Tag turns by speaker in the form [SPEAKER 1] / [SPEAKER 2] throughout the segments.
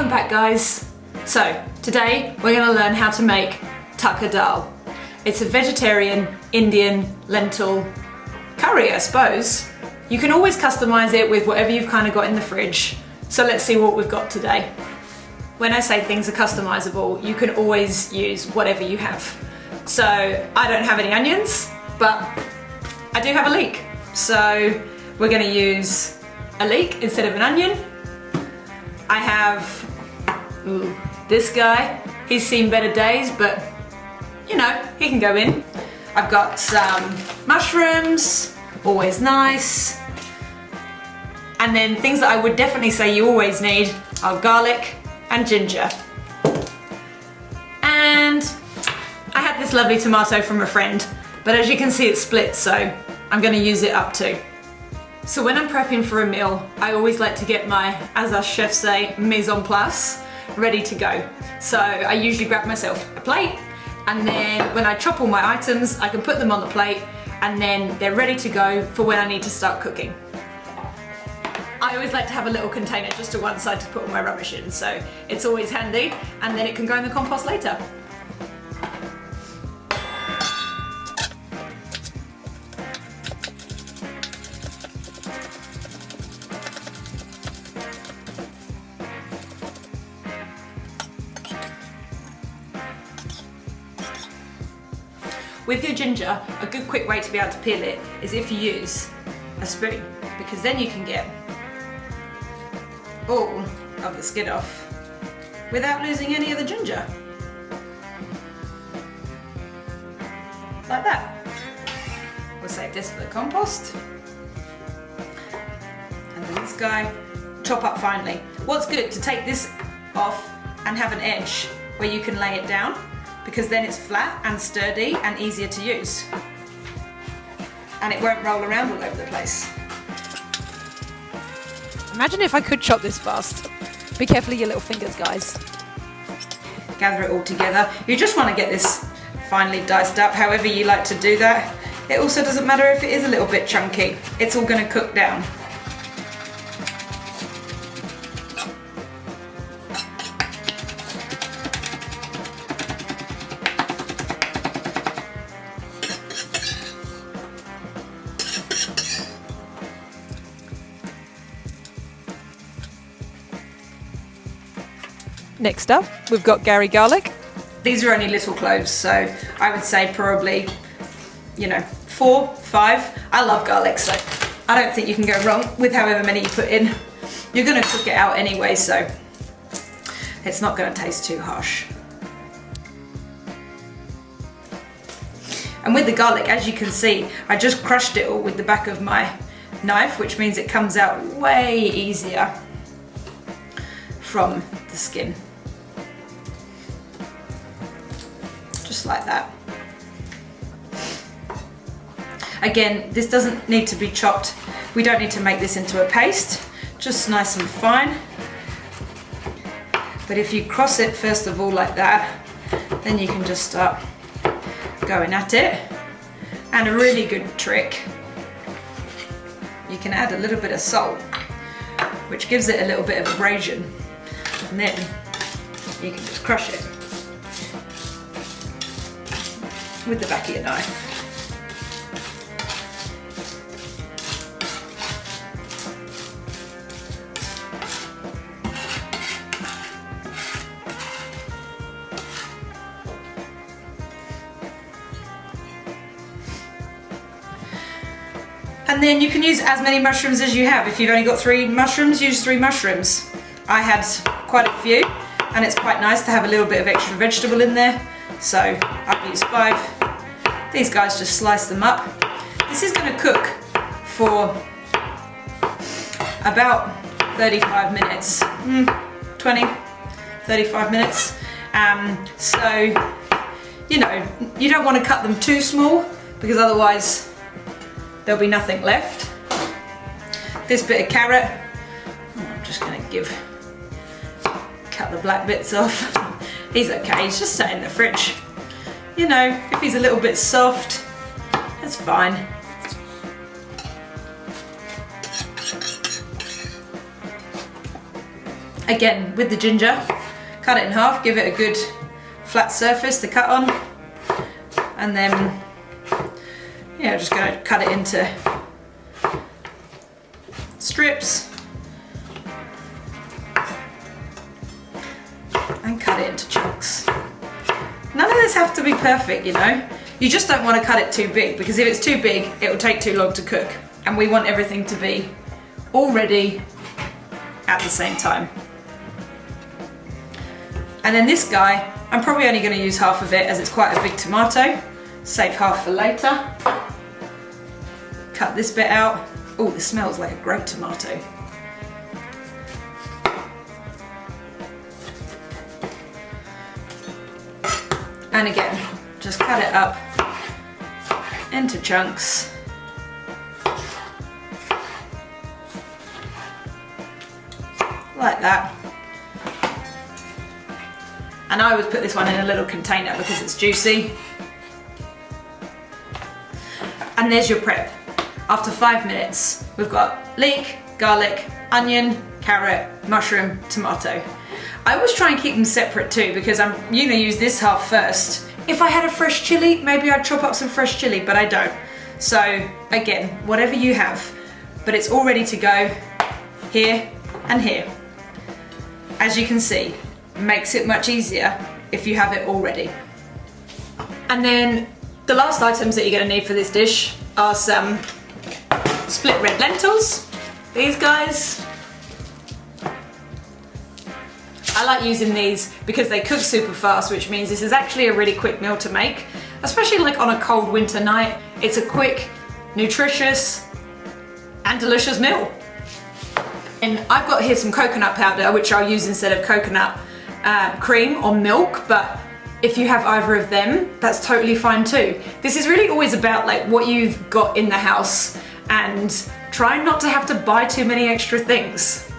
[SPEAKER 1] Welcome back, guys. So today we're going to learn how to make Tarka Dal. It's a vegetarian Indian lentil curry, I suppose. You can always customize it with whatever you've kind of got in the fridge. So let's see what we've got today. When I say things are customizable, you can always use whatever you have. So I don't have any onions, but I do have a leek. So we're going to use a leek instead of an onion. I have this guy. He's seen better days, but you know, he can go in. I've got some mushrooms, always nice. And then things that I would definitely say you always need are garlic and ginger. And I had this lovely tomato from a friend, but as you can see it's split, so I'm going to use it up too. So when I'm prepping for a meal, I always like to get my, as our chefs say, mise en place, ready to go. So I usually grab myself a plate, and then when I chop all my items, I can put them on the plate, and then they're ready to go for when I need to start cooking. I always like to have a little container just to one side to put all my rubbish in, so it's always handy, and then it can go in the compost later. With your ginger, a good quick way to be able to peel it is if you use a spoon, because then you can get all of the skin off without losing any of the ginger. Like that. We'll save this for the compost. And then this guy, chop up finely. What's good to take this off and have an edge where you can lay it down, because then it's flat and sturdy and easier to use. And it won't roll around all over the place. Imagine if I could chop this fast. Be careful of your little fingers, guys. Gather it all together. You just want to get this finely diced up, however you like to do that. It also doesn't matter if it is a little bit chunky. It's all going to cook down. Next up, we've got Gary garlic. These are only little cloves, so I would say probably, 4, 5. I love garlic, so I don't think you can go wrong with however many you put in. You're going to cook it out anyway, so it's not going to taste too harsh. And with the garlic, as you can see, I just crushed it all with the back of my knife, which means it comes out way easier from the skin. Just like that. Again, this doesn't need to be chopped. We don't need to make this into a paste, just nice and fine. But if you cross it first of all like that, then you can just start going at it. And a really good trick, you can add a little bit of salt, which gives it a little bit of abrasion. And then you can just crush it with the back of your knife. And then you can use as many mushrooms as you have. If you've only got 3 mushrooms, use 3 mushrooms. I had quite a few, and it's quite nice to have a little bit of extra vegetable in there, so I've used 5. These guys, just slice them up. This is going to cook for about 35 minutes, 20, 35 minutes. So, you don't want to cut them too small, because otherwise there'll be nothing left. This bit of carrot, I'm just going to cut the black bits off. He's okay, he's just sat in the fridge. If he's a little bit soft, that's fine. Again, with the ginger, cut it in half, give it a good flat surface to cut on, and then yeah, just gonna cut it into strips and cut it into chunks. None of this have to be perfect, you know. You just don't want to cut it too big, because if it's too big, it will take too long to cook, and we want everything to be all ready at the same time. And then this guy, I'm probably only going to use half of it as it's quite a big tomato. Save half for later. Cut this bit out. Oh, this smells like a great tomato. And again, just cut it up into chunks. Like that. And I would put this one in a little container because it's juicy. And there's your prep. After 5 minutes, we've got leek, garlic, onion, carrot, mushroom, tomato. I always try and keep them separate too, because I'm going to use this half first. If I had a fresh chili, maybe I'd chop up some fresh chili, but I don't. So again, whatever you have, but it's all ready to go here and here. As you can see, makes it much easier if you have it all ready. And then the last items that you're going to need for this dish are some split red lentils, these guys. I like using these because they cook super fast, which means this is actually a really quick meal to make, especially like on a cold winter night. It's a quick, nutritious and delicious meal. And I've got here some coconut powder, which I'll use instead of coconut cream or milk, but if you have either of them, that's totally fine too. This is really always about like what you've got in the house and try not to have to buy too many extra things.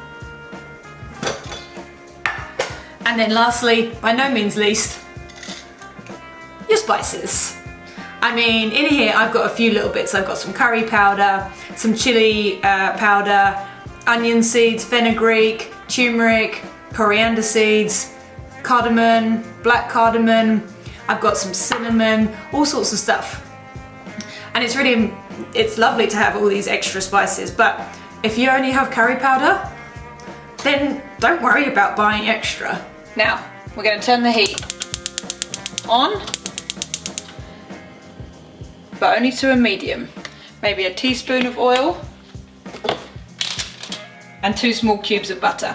[SPEAKER 1] And then lastly, by no means least, your spices. I mean, in here I've got a few little bits. I've got some curry powder, some chili powder, onion seeds, fenugreek, turmeric, coriander seeds, cardamom, black cardamom. I've got some cinnamon, all sorts of stuff. And it's lovely to have all these extra spices, but if you only have curry powder, then don't worry about buying extra. Now, we're going to turn the heat on, but only to a medium. Maybe a teaspoon of oil and 2 small cubes of butter.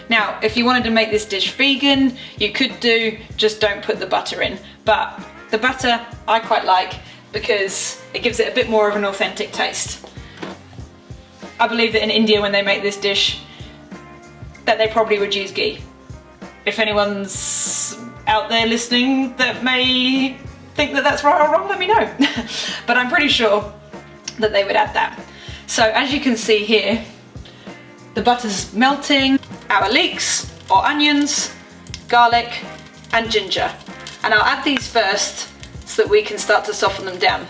[SPEAKER 1] Now, if you wanted to make this dish vegan, you could just don't put the butter in. But the butter I quite like because it gives it a bit more of an authentic taste. I believe that in India, when they make this dish, that they probably would use ghee. If anyone's out there listening that may think that that's right or wrong, let me know. But I'm pretty sure that they would add that. So as you can see here, the butter's melting, our leeks or onions, garlic and ginger. And I'll add these first so that we can start to soften them down.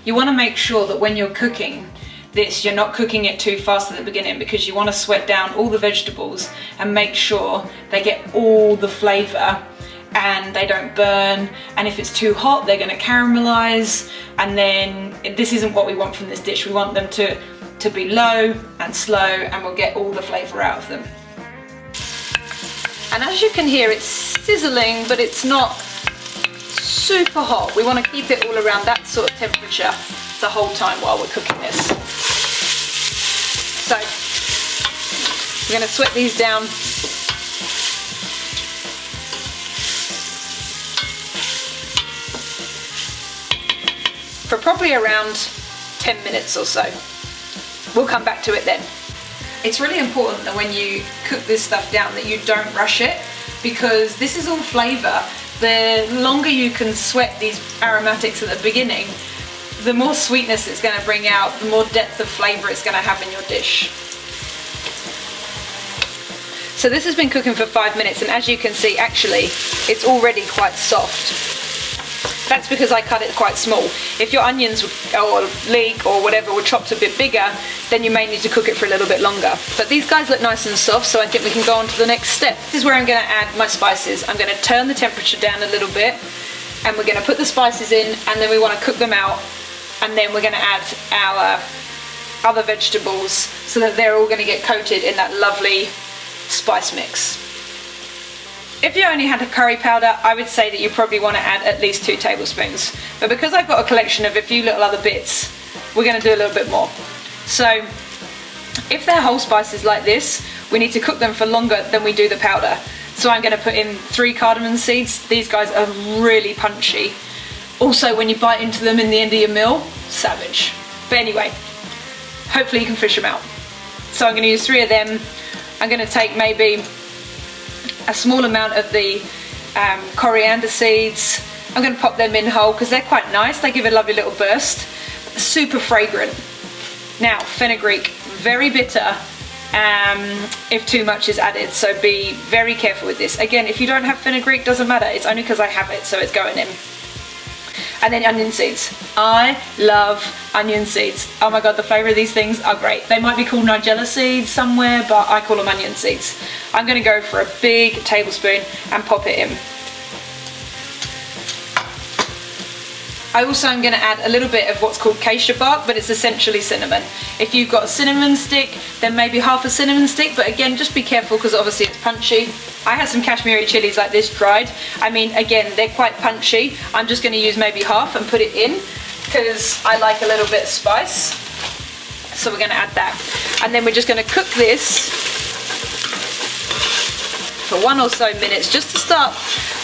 [SPEAKER 1] You want to make sure that when you're cooking this, you're not cooking it too fast at the beginning, because you want to sweat down all the vegetables and make sure they get all the flavour and they don't burn. And if it's too hot, they're going to caramelize, and then this isn't what we want from this dish. We want them to be low and slow, and we'll get all the flavour out of them. And as you can hear, it's sizzling, but it's not super hot. We want to keep it all around that sort of temperature the whole time while we're cooking this. So we're going to sweat these down for probably around 10 minutes or so. We'll come back to it then. It's really important that when you cook this stuff down that you don't rush it, because this is all flavour. The longer you can sweat these aromatics at the beginning, the more sweetness it's going to bring out, the more depth of flavour it's going to have in your dish. So this has been cooking for 5 minutes, and as you can see, actually it's already quite soft. That's because I cut it quite small. If your onions or leek or whatever were chopped a bit bigger, then you may need to cook it for a little bit longer. But these guys look nice and soft, so I think we can go on to the next step. This is where I'm going to add my spices. I'm going to turn the temperature down a little bit, and we're going to put the spices in, and then we want to cook them out, and then we're going to add our other vegetables so that they're all going to get coated in that lovely spice mix. If you only had a curry powder, I would say that you probably want to add at least 2 tablespoons. But because I've got a collection of a few little other bits, we're going to do a little bit more. So if they're whole spices like this, we need to cook them for longer than we do the powder. So I'm going to put in 3 cardamom seeds. These guys are really punchy. Also, when you bite into them in the end of your meal, savage. But anyway, hopefully you can fish them out. So I'm going to use 3 of them. I'm going to take maybe a small amount of the coriander seeds. I'm going to pop them in whole because they're quite nice. They give a lovely little burst. Super fragrant. Now, fenugreek, very bitter if too much is added, so be very careful with this. Again, if you don't have fenugreek, doesn't matter. It's only because I have it, so it's going in. And then onion seeds. I love onion seeds. Oh my god, the flavour of these things are great. They might be called Nigella seeds somewhere, but I call them onion seeds. I'm going to go for a big tablespoon and pop it in. I also am going to add a little bit of what's called acacia bark, but it's essentially cinnamon. If you've got a cinnamon stick, then maybe half a cinnamon stick, but again, just be careful because obviously it's punchy. I had some Kashmiri chilies like this dried. I mean, again, they're quite punchy. I'm just going to use maybe half and put it in because I like a little bit of spice. So we're going to add that. And then we're just going to cook this for 1 or so minutes just to start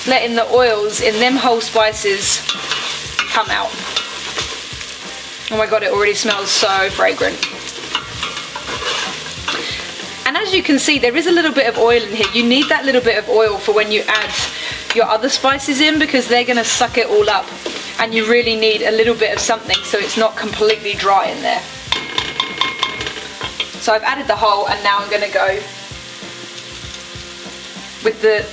[SPEAKER 1] letting the oils in them whole spices come out. Oh my god, it already smells so fragrant. And as you can see, there is a little bit of oil in here. You need that little bit of oil for when you add your other spices in because they're going to suck it all up. And you really need a little bit of something so it's not completely dry in there. So I've added the whole, and now I'm going to go with the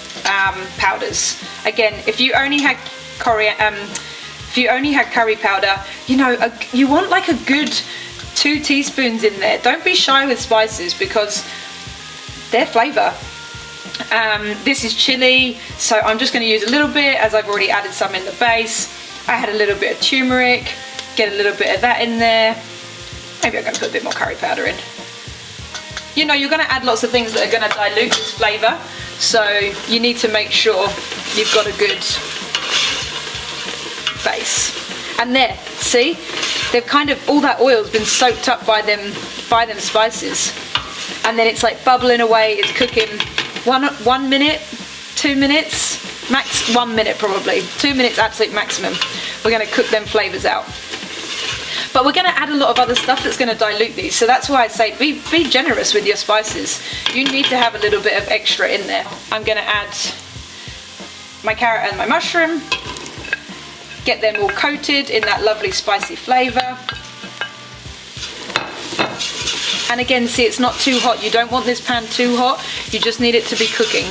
[SPEAKER 1] powders. Again, if you only had curry powder, you know, you want like a good 2 teaspoons in there. Don't be shy with spices because they're flavour. This is chili, so I'm just going to use a little bit as I've already added some in the base. I had a little bit of turmeric, get a little bit of that in there. Maybe I'm going to put a bit more curry powder in. You know, you're going to add lots of things that are going to dilute this flavour, so you need to make sure you've got a good base. And there, see, they've kind of, all that oil's been soaked up by them spices, and then it's like bubbling away. It's cooking 1 minute, 2 minutes max, 1 minute probably, 2 minutes absolute maximum. We're going to cook them flavors out, but we're going to add a lot of other stuff that's going to dilute these, so that's why I say be generous with your spices. You need to have a little bit of extra in there. I'm going to add my carrot and my mushroom. Get them all coated in that lovely spicy flavour. And again, see, it's not too hot. You don't want this pan too hot. You just need it to be cooking.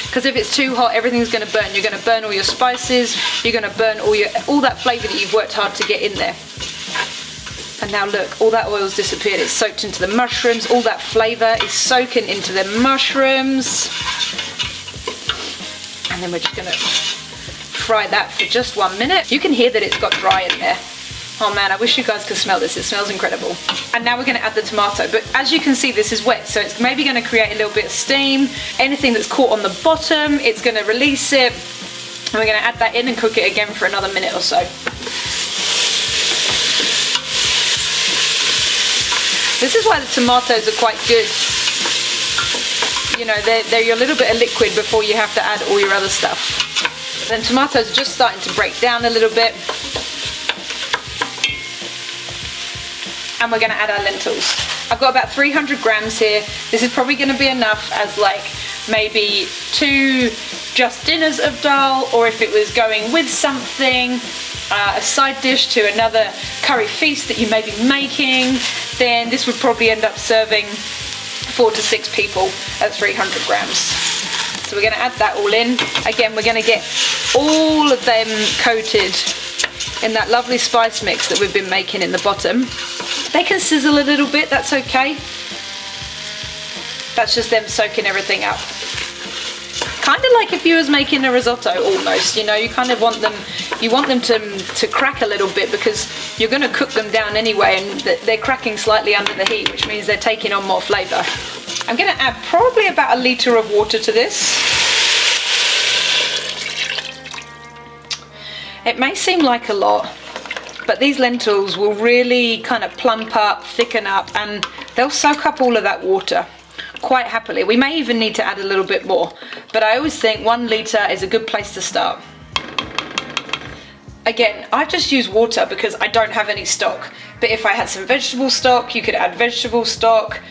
[SPEAKER 1] Because if it's too hot, everything's going to burn. You're going to burn all your spices. You're going to burn all that flavour that you've worked hard to get in there. And now look, all that oil's disappeared. It's soaked into the mushrooms. All that flavour is soaking into the mushrooms. And then we're just going to fry that for just 1 minute. You can hear that it's got dry in there. Oh man, I wish you guys could smell this. It smells incredible. And now we're going to add the tomato, but as you can see, this is wet, so it's maybe going to create a little bit of steam. Anything that's caught on the bottom, it's going to release it. And we're going to add that in and cook it again for another minute or so. This is why the tomatoes are quite good. You know, they're a little bit of liquid before you have to add all your other stuff. Then tomatoes are just starting to break down a little bit. And we're going to add our lentils. I've got about 300 grams here. This is probably going to be enough as like maybe 2 just dinners of dal, or if it was going with something, a side dish to another curry feast that you may be making, then this would probably end up serving 4 to 6 people at 300 grams. So we're going to add that all in. Again, we're going to get all of them coated in that lovely spice mix that we've been making in the bottom. They can sizzle a little bit, that's okay. That's just them soaking everything up. Kind of like if you was making a risotto almost, you know, you kind of want them, to crack a little bit because you're going to cook them down anyway, and they're cracking slightly under the heat, which means they're taking on more flavour. I'm going to add probably about 1 litre of water to this. It may seem like a lot, but these lentils will really kind of plump up, thicken up, and they'll soak up all of that water quite happily. We may even need to add a little bit more, but I always think 1 litre is a good place to start. Again, I've just used water because I don't have any stock, but if I had some vegetable stock, you could add vegetable stock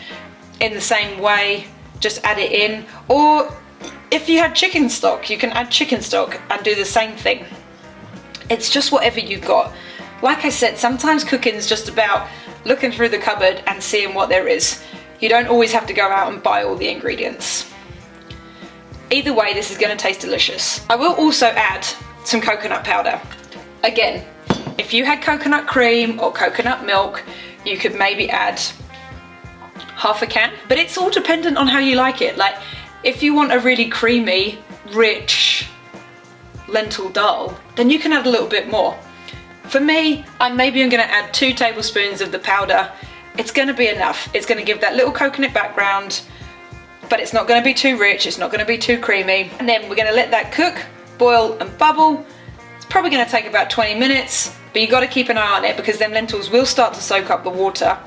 [SPEAKER 1] in the same way, just add it in. Or if you had chicken stock, you can add chicken stock and do the same thing. It's just whatever you've got. Like I said, sometimes cooking is just about looking through the cupboard and seeing what there is. You don't always have to go out and buy all the ingredients. Either way, this is going to taste delicious. I will also add some coconut powder. Again, if you had coconut cream or coconut milk, you could maybe add half a can, but it's all dependent on how you like it. Like, if you want a really creamy, rich lentil dal, then you can add a little bit more. For me, I'm going to add 2 tablespoons of the powder. It's going to be enough. It's going to give that little coconut background, but it's not going to be too rich, it's not going to be too creamy. And then we're going to let that cook, boil and bubble. It's probably going to take about 20 minutes, but you've got to keep an eye on it because them lentils will start to soak up the water.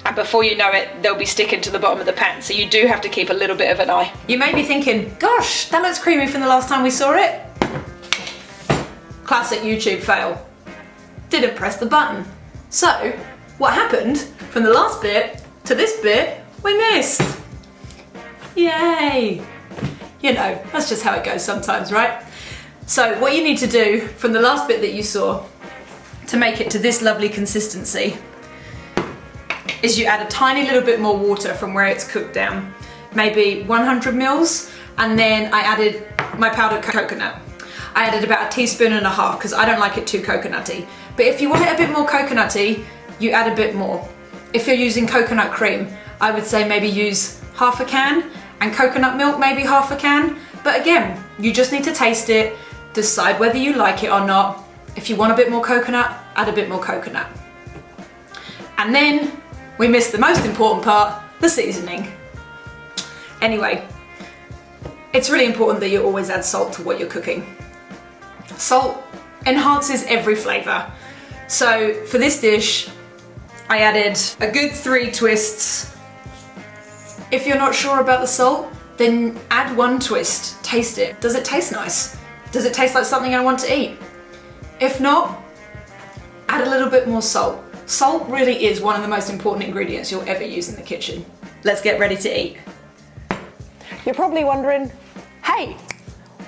[SPEAKER 1] And before you know it, they'll be sticking to the bottom of the pan, so you do have to keep a little bit of an eye. You may be thinking, gosh, that looks creamy from the last time we saw it. Classic YouTube fail. Didn't press the button. So, what happened from the last bit to this bit, we missed. Yay! You know, that's just how it goes sometimes, right? So what you need to do from the last bit that you saw to make it to this lovely consistency is you add a tiny little bit more water from where it's cooked down, maybe 100 mils, and then I added my powdered coconut. I added about 1.5 teaspoons because I don't like it too coconutty. But if you want it a bit more coconutty, you add a bit more. If you're using coconut cream, I would say maybe use half a can, and coconut milk maybe half a can. But again, you just need to taste it, decide whether you like it or not. If you want a bit more coconut, add a bit more coconut. And then we missed the most important part, the seasoning. Anyway, it's really important that you always add salt to what you're cooking. Salt enhances every flavour. So for this dish, I added a good 3 twists. If you're not sure about the salt, then add 1 twist, taste it. Does it taste nice? Does it taste like something I want to eat? If not, add a little bit more salt. Salt really is one of the most important ingredients you'll ever use in the kitchen. Let's get ready to eat.
[SPEAKER 2] You're probably wondering, hey,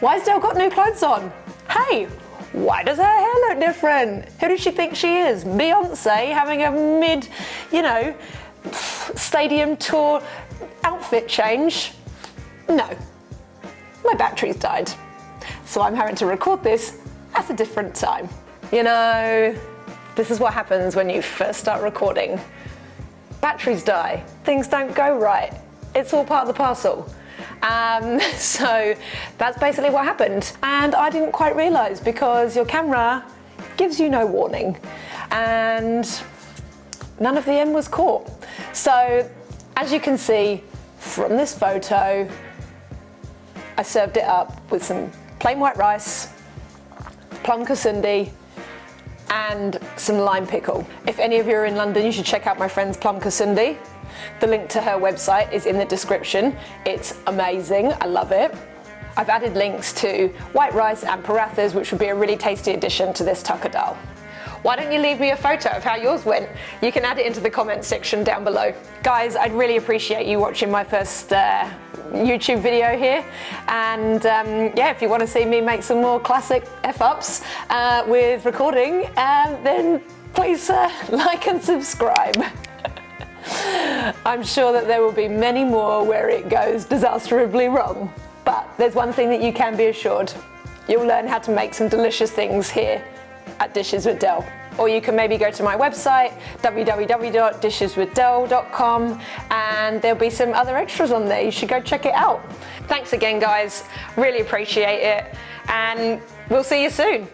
[SPEAKER 2] why's Dale got new clothes on? Hey, why does her hair look different? Who does she think she is? Beyonce having a stadium tour outfit change? No, my battery's died. So I'm having to record this at a different time. You know, this is what happens when you first start recording. Batteries die, things don't go right. It's all part of the parcel. So that's basically what happened. And I didn't quite realise because your camera gives you no warning. And none of the end was caught. So as you can see from this photo, I served it up with some plain white rice, plum cassundi, and some lime pickle. If any of you are in London, you should check out my friend's plum cassundi. The link to her website is in the description. It's amazing, I love it. I've added links to white rice and parathas, which would be a really tasty addition to this Tarka Dal. Why don't you leave me a photo of how yours went? You can add it into the comments section down below. Guys, I'd really appreciate you watching my first YouTube video here. And yeah, if you want to see me make some more classic F-ups with recording, then please like and subscribe. I'm sure that there will be many more where it goes disastrously wrong, but there's one thing that you can be assured. You'll learn how to make some delicious things here at Dishes with Del. Or you can maybe go to my website, www.disheswithdel.com, and there'll be some other extras on there. You should go check it out. Thanks again, guys. Really appreciate it. And we'll see you soon.